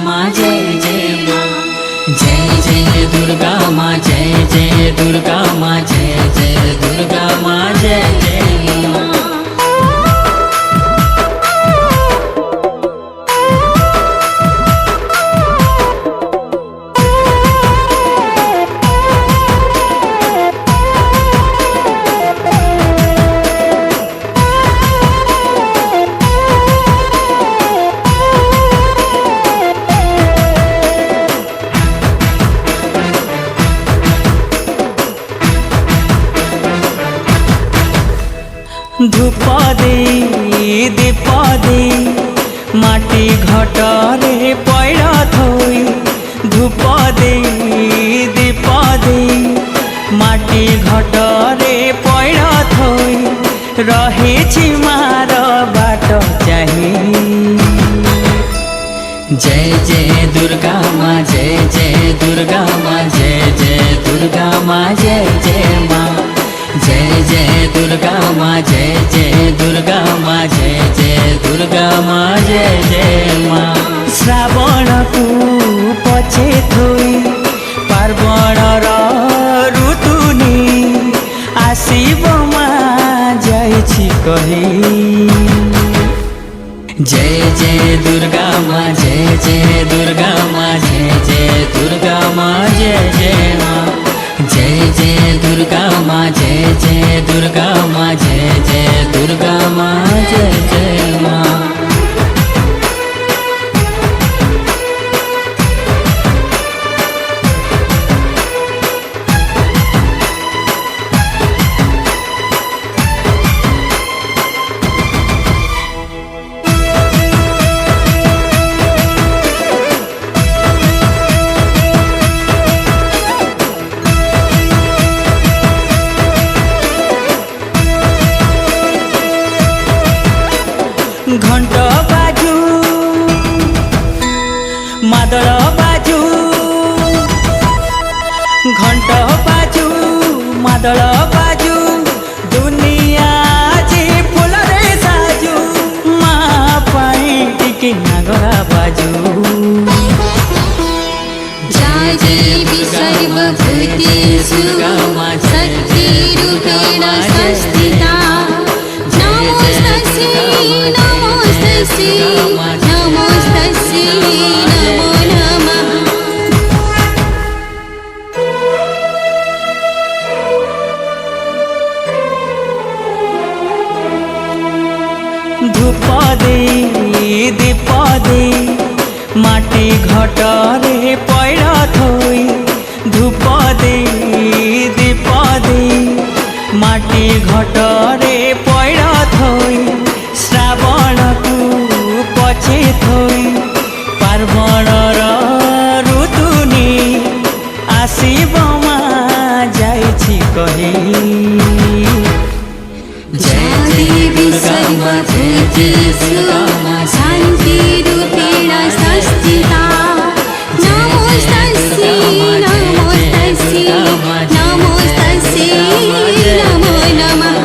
माँ जय जय माँ जय जय दुर्गा माँ जय जय दुर्गा माँ जय जय दुर्गा माँ जय जय माँ। धूप दे दीप दे माटी घटरे पैड़ थोई धूप दे दीप दे माटी घटरे पैड़ थोई रही मार बाट चाही। जय जय दुर्गा माँ जय जय दुर्गा माँ जय जय दुर्गा माँ जय जय माँ जय जय दुर्गा माँ जय जय दुर्गा माँ जय जय दुर्गा माँ जय जय माँ। श्रावण को पछे थोई पार्वण ऋतुनी आसीब माँ जाइछि कही। जय जय दुर्गा माँ जय जय दुर्गा माँ जय जय दुर्गा माँ जय जय माँ जय जय दुर्गा माँ जय जय दुर्गा माँ जय जय दुर्गा माँ जय जय माँ। घंट बाजू मादल बाजू घंट बाजू मादल बाजू दुनिया जी फूल रे साजू माँ पाई टिकी नागरा बाजू। देवी सर्वभूतेषु शक्तिरूपेण संस्थिता नमोस्तस्यै नमोस्तस्यै नमोस्तस्यै नमो नमः। धूप दे दीप दे माटी घटरे पैड़ थोई धूप दे दीप दे माटी घटरे पैड़ थोई श्रावण को पछे थोई पार्वण ऋतुनी आसीब माँ जाइछि कही। देवी सर्वभूतेषु शान्तिरूपेण संस्थिता नमोस्तस्यै नमोस्तस्यै नमोस्तस्यै नमो नमः।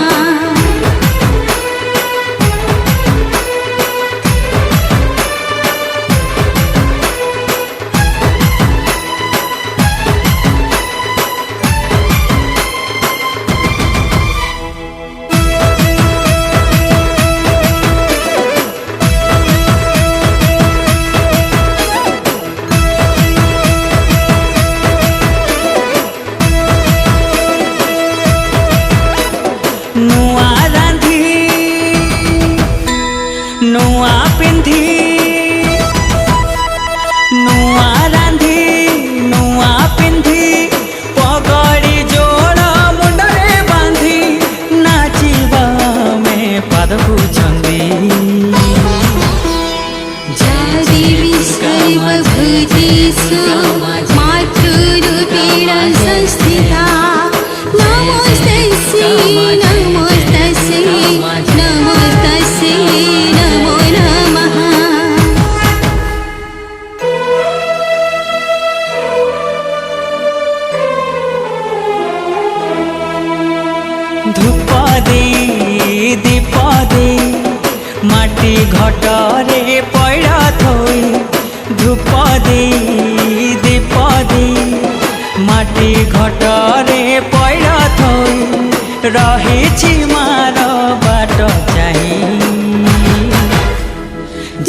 नुआ रांधी नुआ पिंधी नुआ रांधी नुआ पिंधी पगड़ी जोड़ मुंडरे बांधी नाचिबा में पाद पूछंदी। देवी सर्वभूतेषु मातृरूपेण संस्थिता नमोस्तस्यै नमोस्तस्यै नमोस्तस्यै नमो नमः। धूप दे दीप दे माटी घटरे पैड़ थोई धूप दे दीप दे माटी घटरे पैड़ थई रही मार बाट चाही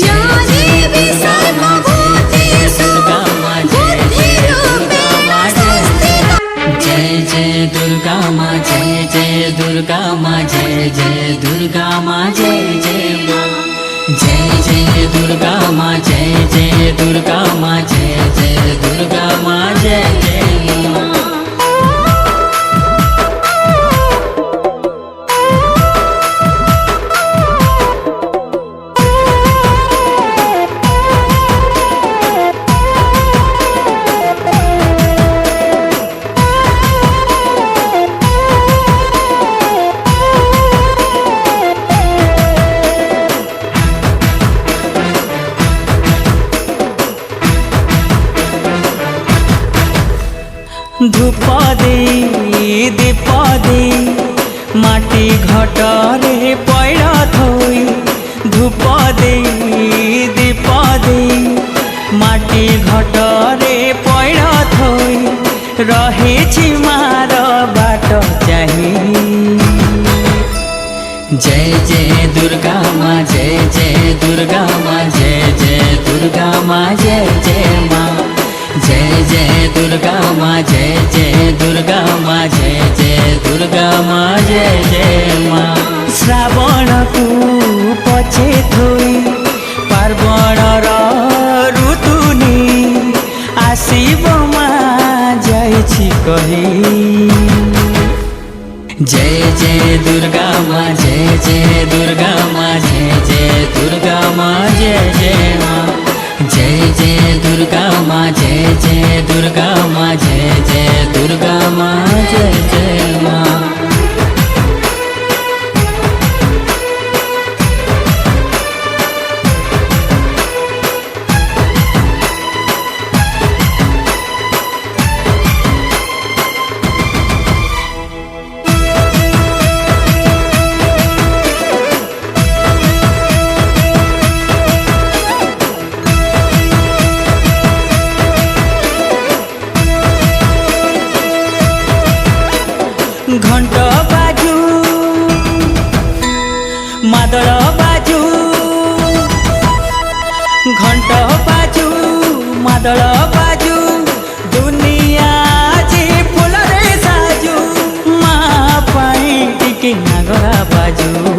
या देवी सर्वभूतेषु बुद्धिरूपेण संस्थिता। जय जय दुर्गा माँ जय जय दुर्गा माँ जय जय दुर्गा माँ जय जय माँ जय जय दुर्गा माँ जय जय दुर्गा माँ जय जय दुर्गा माँ जय जय माँ धूप दे दीप दे माटी घटरे पैड़ थई धूप दे दीप दे माटी घटरे पैड़ थई रही मार बाट चाही जय जय दुर्गा माँ जय जय दुर्गा माँ जय जय दुर्गा माँ जय जय माँ जय जय दुर्गा माँ जय जय दुर्गा माँ जय जय दुर्गा माँ जय जय माँ श्रावण को पछे थोई पार्वण ऋतुनी आशिव माँ जाइछि कही जय जय दुर्गा माँ जय जय दुर्गा माँ जय जय दुर्गा माँ जय जय माँ जय जय दुर्गा माँ जय जय दुर्गा माँ जय जय दुर्गा माँ जय जय माँ घंट बाजू मादल बाजू घंट बाजू मादल बाजू दुनिया जी फूल रे साजू माँ पाई टिके नागरा बाजू